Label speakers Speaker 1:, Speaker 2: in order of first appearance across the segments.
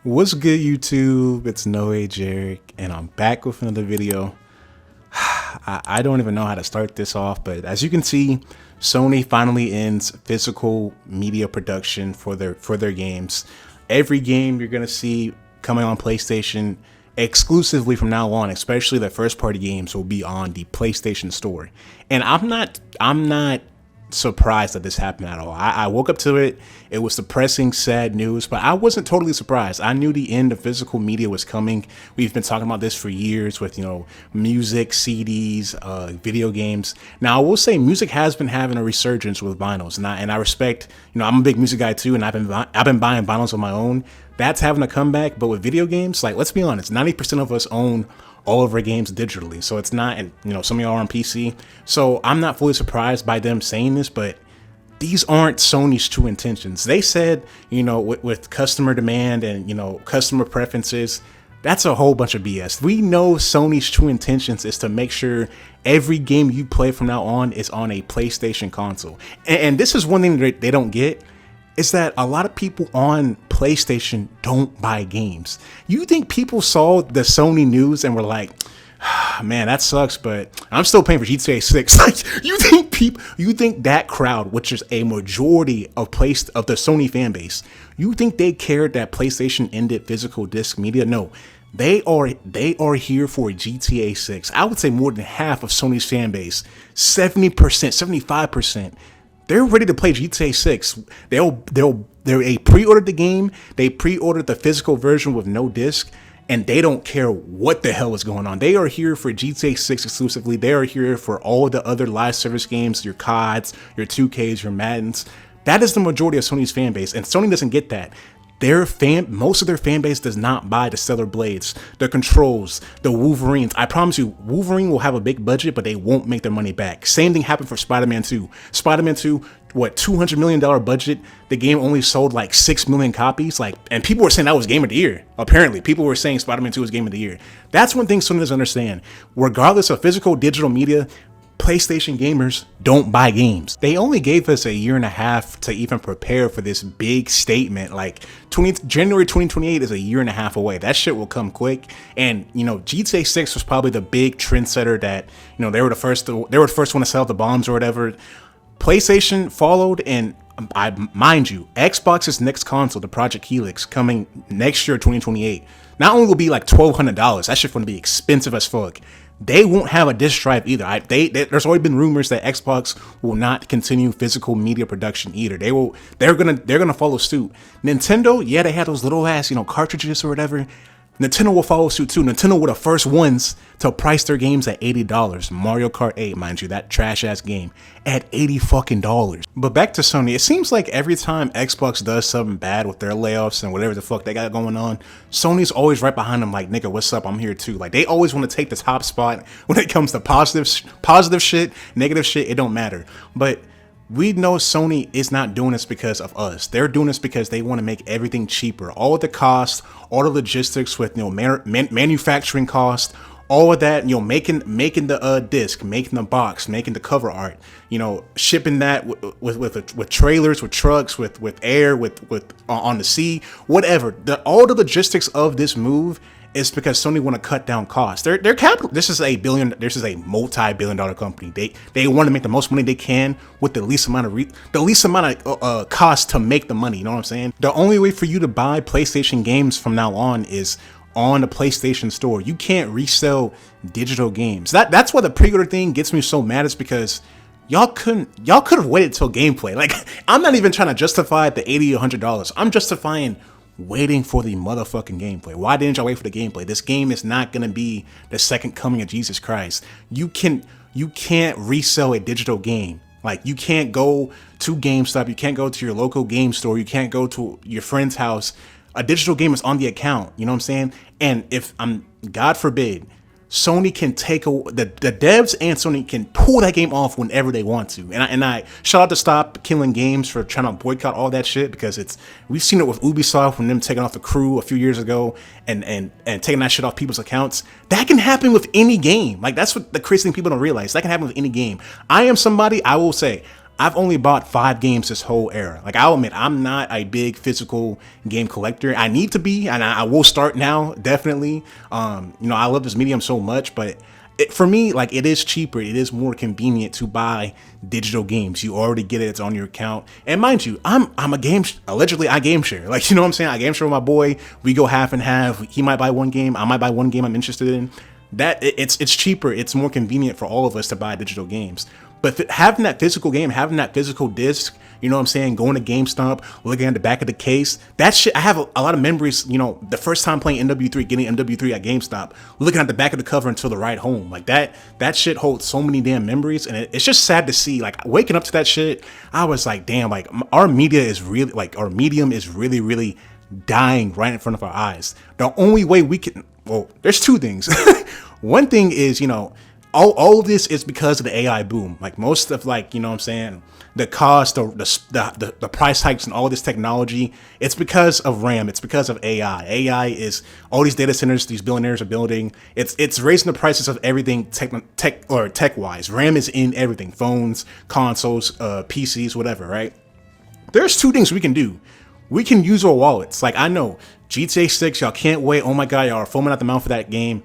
Speaker 1: What's good, YouTube? It's NoWayJeric, and I'm back with another video. I don't even know how to start this off, but as you can see, Sony finally ends physical media production for their games. Every game you're gonna see coming on PlayStation exclusively from now on, especially the first party games, will be on the PlayStation Store. And I'm not surprised that this happened at all. I woke up to it. It was depressing, sad news, but I wasn't totally surprised. I knew the end of physical media was coming. We've been talking about this for years with, music, CDs, video games. Now, I will say music has been having a resurgence with vinyls, and I respect, I'm a big music guy too, and I've been buying vinyls on my own. That's having a comeback, but with video games, like, let's be honest, 90% of us own all of our games digitally. So it's not, and some of y'all are on PC. So I'm not fully surprised by them saying this, but these aren't Sony's true intentions. They said, with customer demand and, customer preferences, that's a whole bunch of BS. We know Sony's true intentions is to make sure every game you play from now on is on a PlayStation console. And this is one thing that they don't get, is that a lot of people on PlayStation don't buy games. You think people saw the Sony news and were like, man, that sucks, but I'm still paying for GTA 6. Like, you think that crowd, which is a majority of the Sony fan base, you think they cared that PlayStation ended physical disc media? No. They are here for GTA 6. I would say more than half of Sony's fan base, 70%, 75%. They're ready to play GTA 6. They pre-ordered the game. They pre-ordered the physical version with no disc, and they don't care what the hell is going on. They are here for GTA 6 exclusively. They are here for all the other live service games, your CODs, your 2Ks, your Maddens. That is the majority of Sony's fan base, and Sony doesn't get that. Most of their fan base does not buy the Stellar Blades, the Controls, the Wolverines. I promise you, Wolverine will have a big budget, but they won't make their money back. Same thing happened for Spider-Man 2. Spider-Man 2, $200 million budget. The game only sold like 6 million copies. And people were saying that was Game of the Year. Apparently, people were saying Spider-Man 2 was Game of the Year. That's one thing Sony doesn't understand. Regardless of physical, digital media, PlayStation gamers don't buy games. They only gave us a year and a half to even prepare for this big statement. January 2028 is a year and a half away. That shit will come quick. And GTA 6 was probably the big trendsetter that they were the first one to set off the bombs or whatever. PlayStation followed, and mind you, Xbox's next console, the Project Helix, coming next year, 2028. Not only will be like $1,200, that shit's going to be expensive as fuck. They won't have a disc drive either. There's already been rumors that Xbox will not continue physical media production either. They're gonna follow suit. Nintendo, yeah, they had those little ass cartridges or whatever. Nintendo will follow suit too. Nintendo were the first ones to price their games at $80. Mario Kart 8, mind you, that trash ass game, at $80 fucking dollars. But back to Sony, it seems like every time Xbox does something bad with their layoffs and whatever the fuck they got going on, Sony's always right behind them like, nigga, what's up? I'm here too. Like, they always want to take the top spot when it comes to positive shit, negative shit, it don't matter. But we know Sony is not doing this because of us. They're doing this because they want to make everything cheaper. All of the costs, all the logistics with manufacturing costs, all of that, making the disc, making the box, making the cover art, shipping that with trailers, with trucks, with air, with on the sea, whatever. All the logistics of this move is because Sony want to cut down costs. They're capital. This is a multi-billion-dollar company. They want to make the most money they can with the least amount of cost to make the money. You know what I'm saying? The only way for you to buy PlayStation games from now on is on the PlayStation Store. You can't resell digital games. That's why the pre-order thing gets me so mad. Is because y'all could have waited till gameplay. Like, I'm not even trying to justify the $80 or $100. I'm justifying waiting for the motherfucking gameplay. Why didn't y'all wait for the gameplay? This game is not gonna be the second coming of Jesus Christ. You can't resell a digital game. Like, you can't go to GameStop, you can't go to your local game store, you can't go to your friend's house. A digital game is on the account, you know what I'm saying? And if God forbid, Sony can take the devs and Sony can pull that game off whenever they want to. And I shout out to Stop Killing Games for trying to boycott all that shit, because we've seen it with Ubisoft when them taking off the crew a few years ago and taking that shit off people's accounts. That can happen with any game. Like, that's what the crazy thing people don't realize. That can happen with any game. I will say I've only bought 5 games this whole era. Like, I'll admit, I'm not a big physical game collector. I need to be, and I will start now, definitely. I love this medium so much, but for me, like, it is cheaper. It is more convenient to buy digital games. You already get it. It's on your account. And mind you, I'm a allegedly I game share. Like, you know what I'm saying? I game share with my boy. We go half and half. He might buy one game. I might buy one game I'm interested in. It's cheaper. It's more convenient for all of us to buy digital games. But having that physical game, having that physical disc, you know what I'm saying, going to GameStop, looking at the back of the case, that shit, I have a lot of memories, the first time playing MW3, getting MW3 at GameStop, looking at the back of the cover until the ride home. Like, that shit holds so many damn memories, and it's just sad to see. Like, waking up to that shit, I was like, damn, like, our medium is really, really dying right in front of our eyes. The only way we can, well, there's 2 things. One thing is, all of this is because of the AI boom. Like, most of, like, you know what I'm saying, the cost, the price hikes and all this technology, it's because of RAM. It's because of AI. AI is all these data centers these billionaires are building. It's raising the prices of everything tech wise. RAM is in everything: phones, consoles, PCs, whatever, right? There's 2 things we can do. We can use our wallets. Like, I know GTA 6, y'all can't wait. Oh my God, y'all are foaming at the mouth for that game.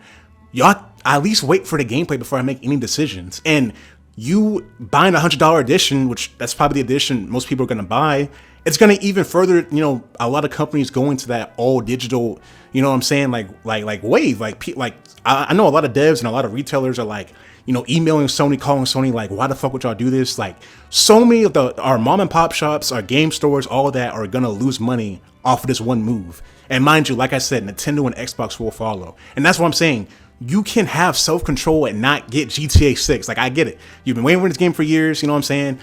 Speaker 1: Y'all at least wait for the gameplay before I make any decisions. And you buying a $100 edition, which that's probably the edition most people are going to buy, it's going to even further, a lot of companies go into that all digital, you know what I'm saying, like wave. Like I know a lot of devs and a lot of retailers are like, emailing Sony, calling Sony, like, why the fuck would y'all do this? Like, so many of our mom and pop shops, our game stores, all of that are going to lose money off of this one move. And mind you, like I said, Nintendo and Xbox will follow. And that's what I'm saying. You can have self-control and not get GTA 6. Like, I get it. You've been waiting for this game for years, you know what I'm saying?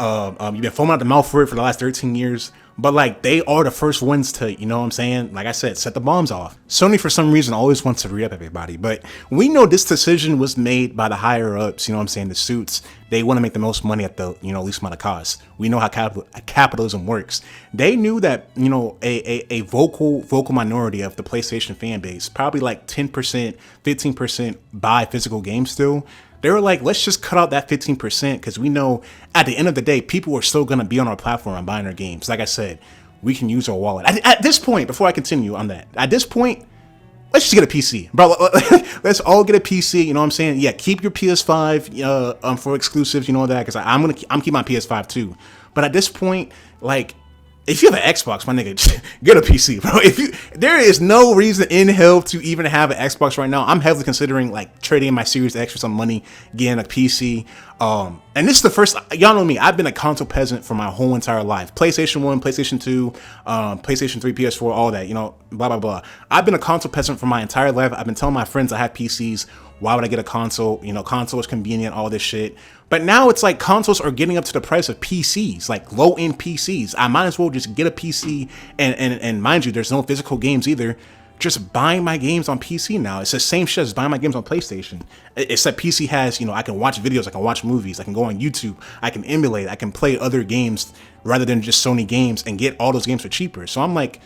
Speaker 1: You've been foaming out the mouth for it for the last 13 years. But, like, they are the first ones to, you know what I'm saying? Like I said, set the bombs off. Sony, for some reason, always wants to re-up everybody. But we know this decision was made by the higher-ups, you know what I'm saying, the suits. They want to make the most money at the, least amount of cost. We know how capitalism works. They knew that, a vocal minority of the PlayStation fan base, probably like 10%, 15% buy physical games still. They were like, let's just cut out that 15% because we know at the end of the day, people are still going to be on our platform and buying our games. Like I said, we can use our wallet. At this point, before I continue on that, at this point, let's just get a PC, bro. Let's all get a PC. You know what I'm saying? Yeah, keep your PS5 for exclusives. You know that because I'm keeping my PS5 too. But at this point, like, if you have an Xbox, my nigga, get a PC, bro. There is no reason in hell to even have an Xbox right now. I'm heavily considering like trading in my Series X for some money, getting a PC. And this is the first, y'all know me, I've been a console peasant for my whole entire life. PlayStation 1, PlayStation 2, PlayStation 3, PS4, all that, blah, blah, blah. I've been a console peasant for my entire life. I've been telling my friends I have PCs. Why would I get a console? Console is convenient, all this shit. But now it's like consoles are getting up to the price of PCs, like low-end PCs. I might as well just get a PC and mind you, there's no physical games either. Just buying my games on PC now. It's the same shit as buying my games on PlayStation. Except PC has, I can watch videos, I can watch movies, I can go on YouTube, I can emulate, I can play other games rather than just Sony games and get all those games for cheaper. So I'm like,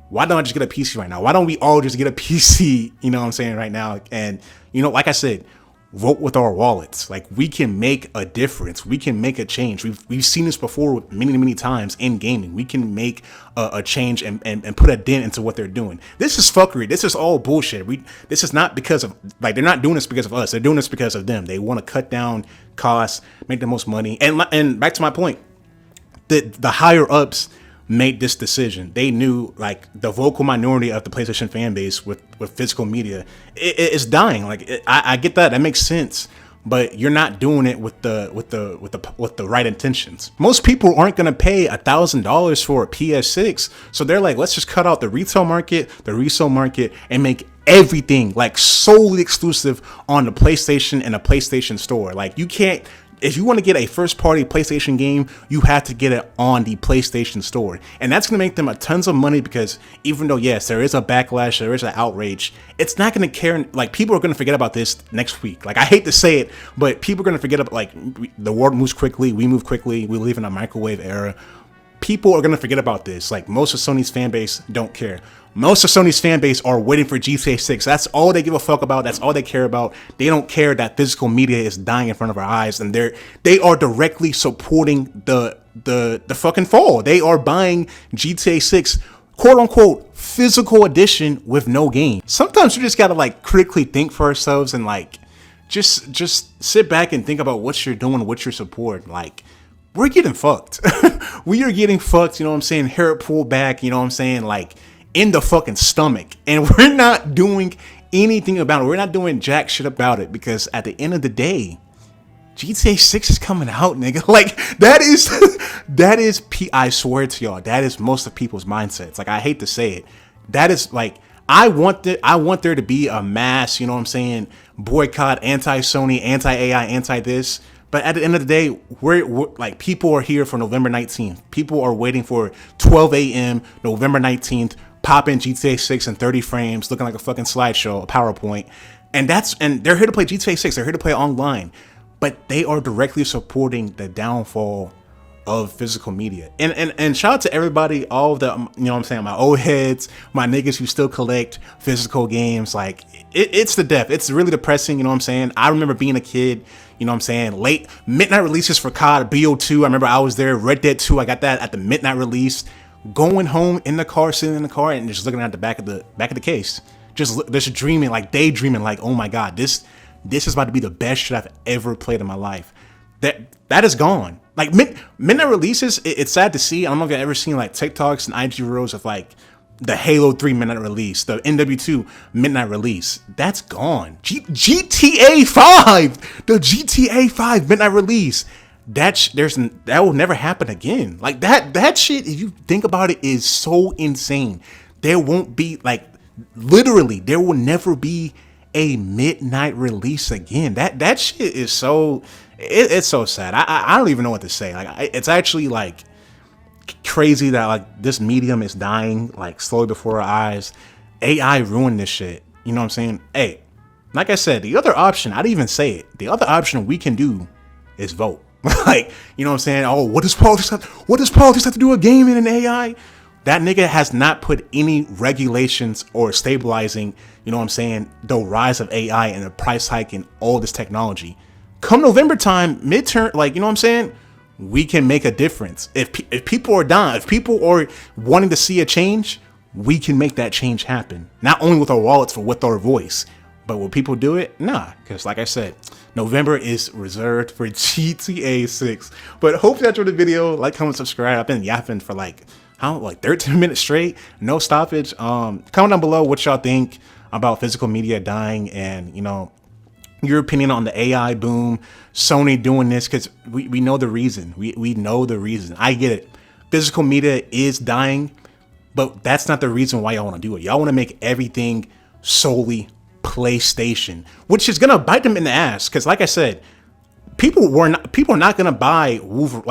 Speaker 1: why don't I just get a PC right now? Why don't we all just get a PC, you know what I'm saying, right now? And, like I said, vote with our wallets. Like, we can make a difference. We can make a change. We've seen this before many times in gaming. We can make a change and put a dent into what they're doing. This is fuckery. This is all bullshit. This is not because of, like, they're not doing this because of us. They're doing this because of them. They want to cut down costs, make the most money. And back to my point, the higher ups made this decision. They knew, like, the vocal minority of the PlayStation fan base with physical media it's dying. Like, I get that makes sense, but you're not doing it with the right intentions. Most people aren't going to pay $1,000 for a PS6, so they're like, let's just cut out the retail market, the resale market, and make everything like solely exclusive on the PlayStation and a PlayStation store. Like, you can't. If you want to get a first-party PlayStation game, you have to get it on the PlayStation Store. And that's going to make them a tons of money because even though, yes, there is a backlash, there is an outrage, it's not going to care. Like, people are going to forget about this next week. Like, I hate to say it, but people are going to forget about, like, the world moves quickly, we move quickly, we live in a microwave era. people are gonna forget about this. Like, most of Sony's fan base don't care. Most of Sony's fan base are waiting for GTA 6. That's all they give a fuck about. That's all they care about. They don't care that physical media is dying in front of our eyes, and they are directly supporting the fucking fall. They are buying GTA 6, quote unquote, physical edition with no game. Sometimes we just gotta like critically think for ourselves and like just sit back and think about what you're doing, what you're supporting. Like, we're getting fucked. We are getting fucked, you know what I'm saying? Hair pulled back, you know what I'm saying? Like, in the fucking stomach. And we're not doing anything about it. We're not doing jack shit about it, because at the end of the day, GTA 6 is coming out, nigga. Like, I swear to y'all, that is most of people's mindsets. Like, I hate to say it. That is like, I want there to be a mass, you know what I'm saying, boycott, anti-Sony, anti-AI, anti-this. But at the end of the day, we're like, people are here for November 19th. People are waiting for 12 a.m. November 19th, pop in GTA 6 in 30 frames, looking like a fucking slideshow, a PowerPoint. And they're here to play GTA 6. They're here to play online. But they are directly supporting the downfall of physical media. And shout out to everybody, all of the, you know what I'm saying, my old heads, my niggas who still collect physical games. Like, it's the death. It's really depressing, you know what I'm saying? I remember being a kid, you know what I'm saying, late midnight releases for COD, BO2. I remember I was there, Red Dead 2, I got that at the midnight release. Going home in the car, sitting in the car, and just looking at the back of the case, just dreaming, like daydreaming, like, oh my god, this is about to be the best shit I've ever played in my life. That is gone. Like, midnight releases, it's sad to see. I don't know if you've ever seen like TikToks and IG reels of like the Halo 3 midnight release, the NW2 midnight release. That's gone. GTA 5, the GTA 5 midnight release. That will never happen again. Like, that shit, if you think about it, is so insane. There won't be, like, literally, there will never be a midnight release again. That shit is so, it's so sad. I don't even know what to say. Like, it's actually like crazy that like this medium is dying like slowly before our eyes. AI ruined this shit. You know what I'm saying? Hey, like I said, the other option, I didn't even say it. The other option we can do is vote. Like, you know what I'm saying? Oh, what does politics have to do with gaming and AI? That nigga has not put any regulations or stabilizing, you know what I'm saying, the rise of AI and the price hike and all this technology. Come November time, midterm, like, you know what I'm saying, we can make a difference. If people are dying, if people are wanting to see a change, we can make that change happen. Not only with our wallets, but with our voice. But will people do it? Nah, because like I said, November is reserved for GTA 6. But hope you enjoyed the video. Like, comment, subscribe. I've been yapping for like 13 minutes straight, no stoppage. Comment down below what y'all think about physical media dying, and, you know, your opinion on the AI boom, Sony doing this, because we know the reason. We know the reason. I get it. Physical media is dying, but that's not the reason why y'all want to do it. Y'all want to make everything solely PlayStation, which is gonna bite them in the ass. Because like I said, people are not gonna buy Wolverine.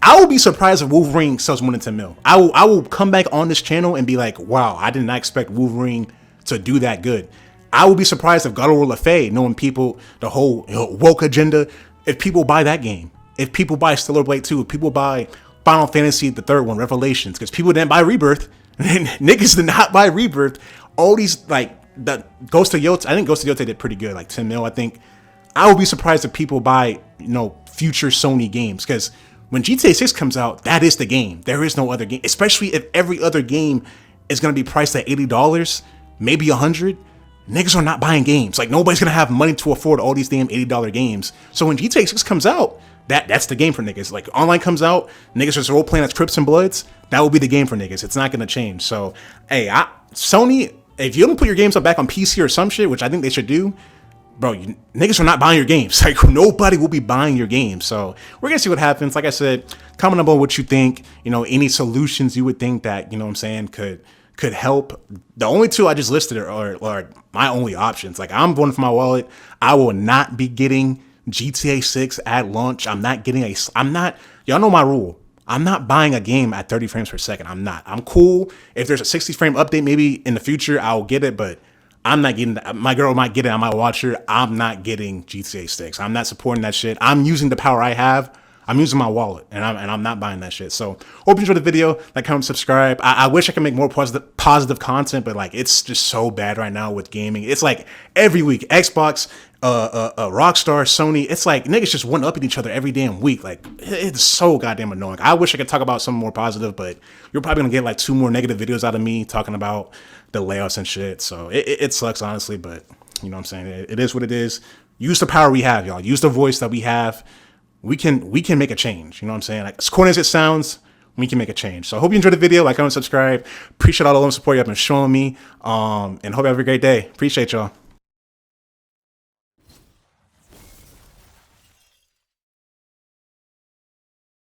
Speaker 1: I will be surprised if Wolverine sells more than 10 mil. I will come back on this channel and be like, wow, I did not expect Wolverine to do that good. I will be surprised if God of War Le Fay, knowing people, the whole, you know, woke agenda, if people buy that game, if people buy Stellar Blade 2, if people buy Final Fantasy the third one, Revelations, because people didn't buy Rebirth, niggas did not buy Rebirth. All these, like, the Ghost of Yotei, I think Ghost of Yotei did pretty good, like 10 mil, I think. I would be surprised if people buy, you know, future Sony games, because when GTA 6 comes out, that is the game. There is no other game, especially if every other game is going to be priced at $80, maybe $100. Niggas are not buying games. Like, nobody's going to have money to afford all these damn $80 games. So when GTA 6 comes out, that's the game for niggas. Like, online comes out, niggas just role playing as Crips and Bloods, that will be the game for niggas. It's not going to change. So, hey, Sony, if you don't put your games up back on PC or some shit, which I think they should do, bro, niggas are not buying your games. Like, nobody will be buying your games. So we're gonna see what happens. Like I said, comment below what you think, you know, any solutions you would think that, you know what I'm saying, could help. The only two I just listed are my only options. Like, I'm voting for my wallet. I will not be getting GTA 6 at launch. I'm not, y'all know my rule. I'm not buying a game at 30 frames per second. I'm not. I'm cool. If there's a 60 frame update, maybe in the future, I'll get it, but I'm not getting that. My girl might get it. I might watch her. I'm not getting GTA 6. I'm not supporting that shit. I'm using the power I have. I'm using my wallet, and I'm not buying that shit. So hope you enjoyed the video. Like, comment, subscribe. I wish I could make more positive content, but like it's just so bad right now with gaming. It's like every week, Xbox, Rockstar, Sony. It's like niggas just one upping each other every damn week. Like it's so goddamn annoying. I wish I could talk about something more positive, but you're probably gonna get like 2 more negative videos out of me talking about the layoffs and shit. So it sucks, honestly, but you know what I'm saying? It is what it is. Use the power we have, y'all. Use the voice that we have. We can make a change. You know what I'm saying? Like, as corny as it sounds, we can make a change. So I hope you enjoyed the video. Like, comment, subscribe. Appreciate all the love and support you have been showing me. And hope you have a great day. Appreciate y'all.